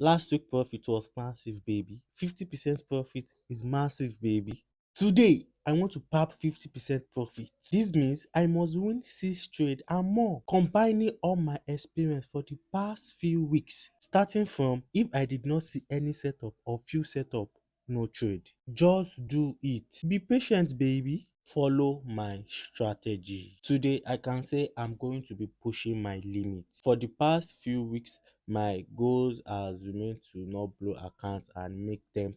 Last week profit was massive, baby. 50% profit is massive, baby. Today, I want to pop 50% profit. This means I must win 6 trade and more, combining all my experience for the past few weeks. Starting from if I did not see any setup or few setup, no trade. Just do it. Be patient, baby. Follow my strategy. Today, I can say I'm going to be pushing my limits. For the past few weeks, my goals has remained to not blow account and make 10%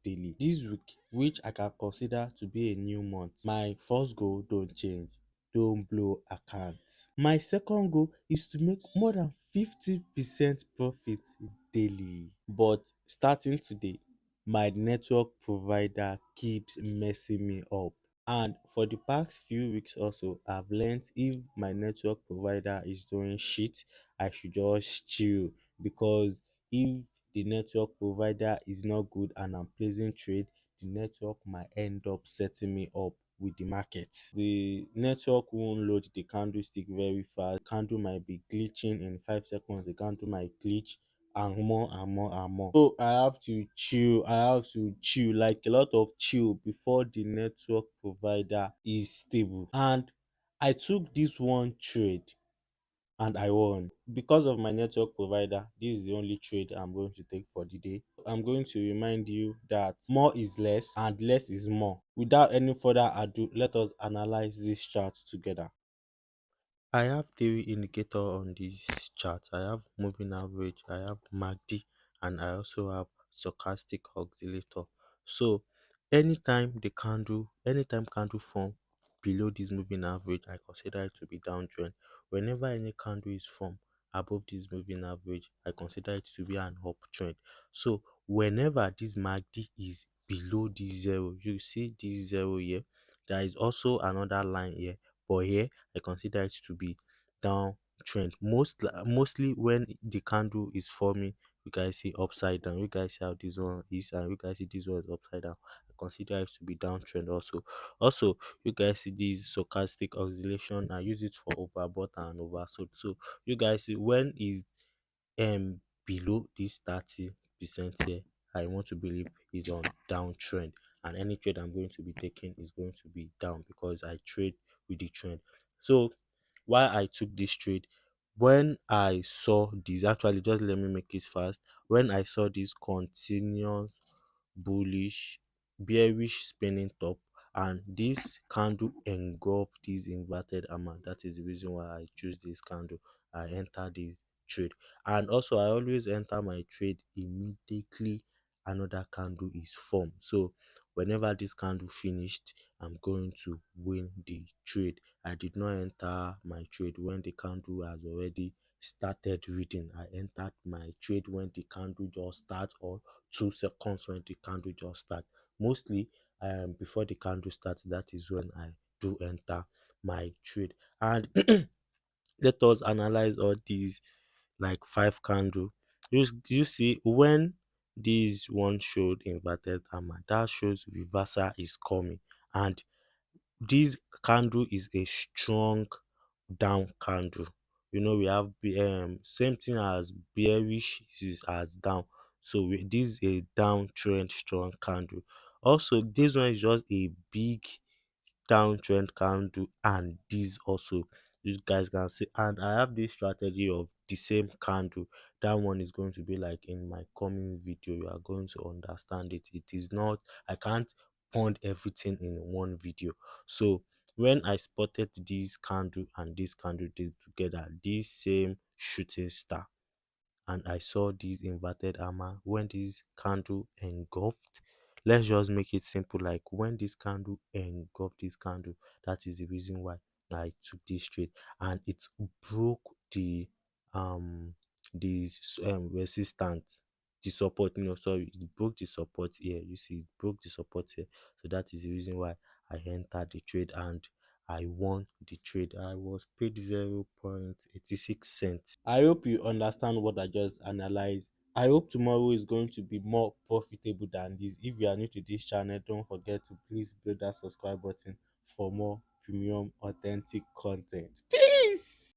daily. This week, which I can consider to be a new month, my first goal don't change. Don't blow account. My second goal is to make more than 50% profit daily. But starting today, my network provider keeps messing me up. And for the past few weeks also, I've learned if my network provider is doing shit, I should just chill, because if the network provider is not good and I'm placing trade, the network might end up setting me up with the market. The network won't load the candlestick very fast. Candle might be glitching in 5 seconds. The candle might glitch and more and more and more. So I have to chill. I have to chill, like a lot of chill, before the network provider is stable. And I took this one trade and I won. Because of my network provider, this is the only trade I'm going to take for the day. I'm going to remind you that more is less and less is more. Without any further ado, let us analyze this chart together. I have three indicator on this chart. I have moving average, I have MACD, and I also have stochastic oscillator. So anytime candle form below this moving average, I consider it to be downtrend. Whenever any candle is formed above this moving average, I consider it to be an uptrend. So whenever this MACD is below this zero, you see this zero here, there is also another line here, but here I consider it to be downtrend. Mostly when the candle is forming, you guys see upside down. You guys see how this one is, and you guys see this one is upside down. I consider it to be downtrend also. Also, you guys see this stochastic oscillation. I use it for overbought and oversold. So you guys see when is below this 30% here, I want to believe is on downtrend, and any trade I'm going to be taking is going to be down because I trade with the trend. So why I took this trade, when I saw this, actually just let me make it fast. When I saw this continuous bullish bearish spinning top and this candle engulf this inverted hammer, that is the reason why I choose this candle. I enter this trade, and also I always enter my trade immediately another candle is formed. So whenever this candle finished, I'm going to win the trade. I did not enter my trade when the candle has already started reading. I entered my trade when the candle just start, or 2 seconds when the candle just start. Mostly before the candle starts, that is when I do enter my trade. And let us analyze all these like 5 candle. You see when this one showed inverted hammer, that shows reversal is coming, and this candle is a strong down candle. We have same thing as bearish is as down. So this is a downtrend strong candle. Also, this one is just a big downtrend candle, and this also, you guys can see. And I have this strategy of the same candle. That one is going to be like in my coming video. You are going to understand it. It is not, I can't pond everything in one video. So when I spotted this candle and this candle did together, this same shooting star, and I saw this inverted hammer when this candle engulfed. Let's just make it simple, like when this candle engulfed this candle, that is the reason why I took this trade, and it broke um resistance, the support, sorry, it broke the support here. You see, it broke the support here. So that is the reason why I entered the trade, and I won the trade. I was paid 0.86 cents. I hope you understand what I just analyzed. I hope tomorrow is going to be more profitable than this. If you are new to this channel, don't forget to please click that subscribe button for more premium authentic content. Peace.